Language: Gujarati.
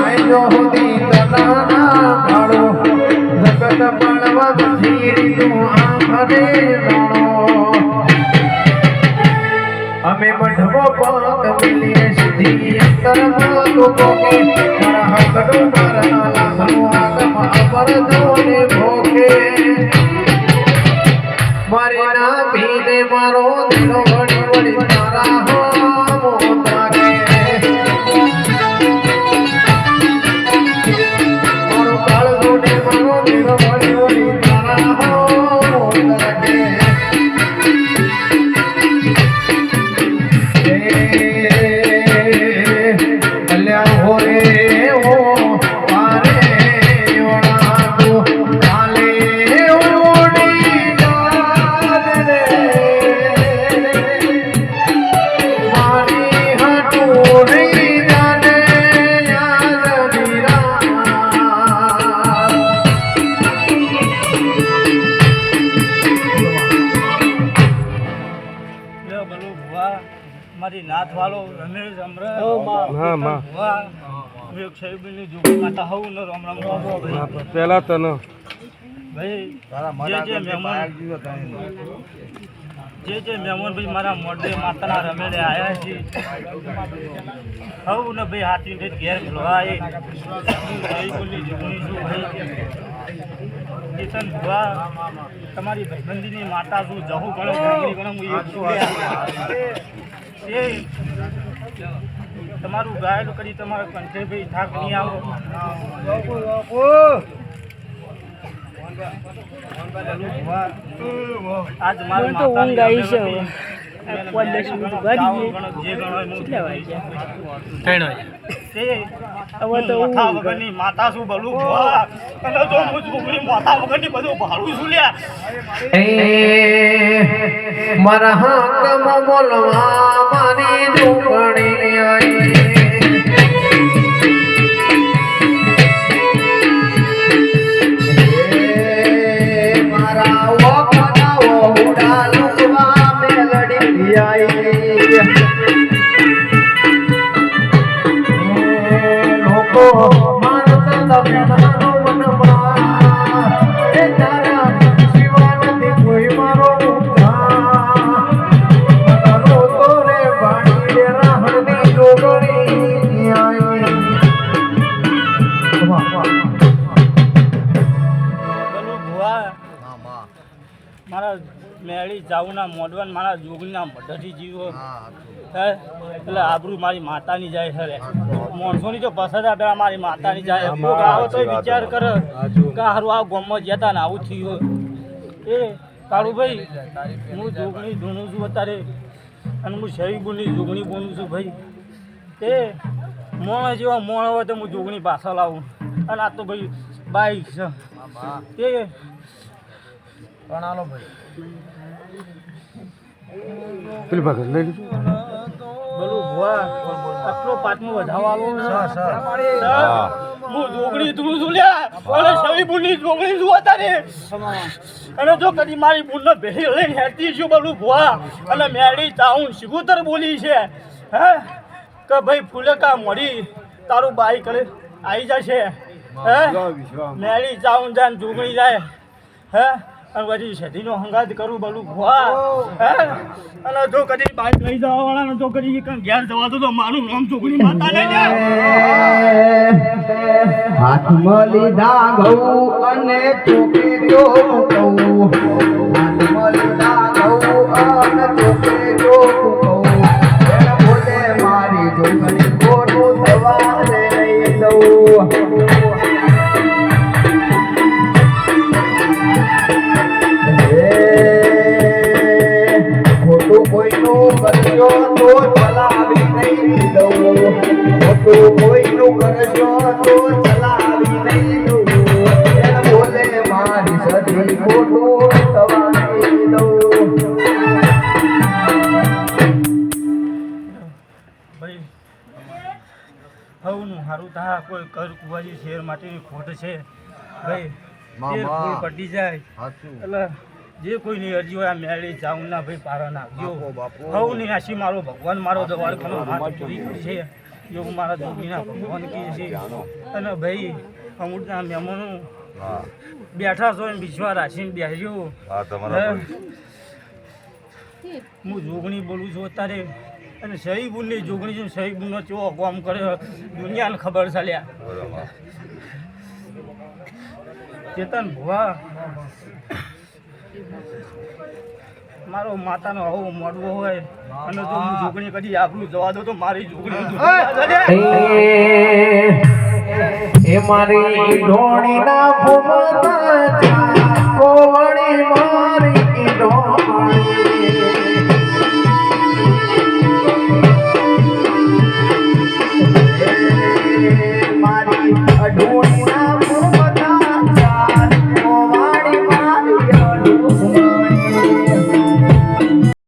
આયો હોતી તનાના ભાળો જગત પાળવા ધીરી તું આંખને રાણો અમે મઢવો પાક મિલીએ સીધી અંતરમાં લોકો કે મારા હકડો મારા લાગણો આગમ અમર જોને ભોકે મારી ના પીને મારો દિલો વળી વળી તારા હો મોતા કે મારો કાળગો ને મારો દિલો વળી વળી તારા હો મોતા કે અલ્યા હો રે હો પારે ઓણા તો કાલે ઓડી યાદ રે મારી હટોરી જાને યાદ દીરા યો બલુ ભુવા મારી નાથ વાળો રમેશ અમરે હા માં ભુવા એક શરીરની જોગી માતા હઉ ને રામ રામ ભાઈ પેલા તને ભાઈ જે મહેમાન ભાઈ મારા મોઢે માતાના રમેડે આવ્યા છે હઉ ને ભાઈ હાથી ને ઘેર ખોલવાય ભાઈ બોલી જોગણી છું ભાઈ કિશન ભુવા તમારી ભાઈબંધીની માતા છું જહુ ગણો જોગણી ગણો હું એક છું એ તમારું ગાયલ કરી તમારા કંઠે ભાઈ થાક નહીં આવો આજ મારી માતાની જે ગણો વગરની માતા શું ભલું ભુવા અને તો હું છોકરી માતા વગરની બધું ભાડું છું લ્યા મારા હાથમાં બોલવા મારી જોગણી આવી મારા વખના વહુડા લુકવા મેલડી આવી લોકો મારતા દમણાનો મનમાં એ તારા શિવા નથી કોઈ મારો તારો તોરે બાણી રે રાહણની જોગણી આવી બોલું ભુવા મારા મેળી જાઉના મોડવાન મારા જોગણીના મઢથી જીવો હે એટલે આબરૂ મારી માતાની જાય છે માણસોની તો પસંદ આપે મારી માતાની જાય કોક આવો તો વિચાર કરે કે હારું આ ગામમાં જતા ને આવું થયું એ કાળુભાઈ હું જોગણી ધૂણું છું અત્યારે અને હું શરીબુની જોગણી બોલું છું ભાઈ એ મોણ જેવા મોણ હોય તો હું જોગણી પાછળ લાવું અને આ તો ભાઈ બાઈક છે એ પ્રણાલો ભાઈ પેલી ભાગત લઈ લીધું બોલું ભુવા આટલો પાટનો વધાવો હું જોગણી તું છું લ્યા અને સવી બુની જોગણી છું અત્યારે અને જો કદી મારી બુનને ભેળી લઈને હેરતી છું બોલું ભુવા અને મેળી ચાઉં શિગુતર બોલી છે હે કે ભાઈ ફૂલેકા મોડી તારું બાઈ કરે આવી જશે હે મેળી ચાઉં જાય જોગણી જાય હે અને પછી શેઠીનો હંગાત કરું બોલું ભુવા હે અને જો કદી બાઈક લઈ જવા વાળા જો કદી ઘેર જવા તો મારું નામ છોકરી માતા લઈ જાય હાથમાં લીધા ઘઉં અને ચોકે ચોકું હાથમાં લીધા ઘઉં અને ચોકે ચોકું બોલે મારી જોગણી ખોટું થવા લઈ દઉં કોઈનું કરજો તો ચલાવી નહીં દઉં કોઈનું કરજો તો ચલાવી નહીં દઉં એને બોલે મારી સદી ખોટું થવા નહીં દઉં ભાઈ હવનું સારું થા કોઈ કર કુવાજી શેર માટેની ખોટ છે ભાઈ ફૂલ પડી જાય એટલે જે કોઈની અરજી હોય આ મેળી જાઉં ના ભાઈ પારા નાખજો હવ ની આશી મારો ભગવાન મારો દવાખાનો હાથ પૂરી છે જો હું મારા જોગીના ભગવાન કી છે અને ભાઈ અમુકના મહેમાનો બેઠા છો ને વિશ્વાસ રાખીને બેસજો હું જોગણી બોલું છું અત્યારે અને સહી ગુણની જોગણી છું સહી ગુણનો કેવો કામ કરે દુનિયાને ખબર ચાલ્યા ચેતન ભુવા મારો માતાનો આવો મળવો હોય અને જો હું જોગણી કદી આપણું જવા દો તો મારી જોગણી એ મારી ઢોણીના ભૂમતા કોવળી મારી ઢોણી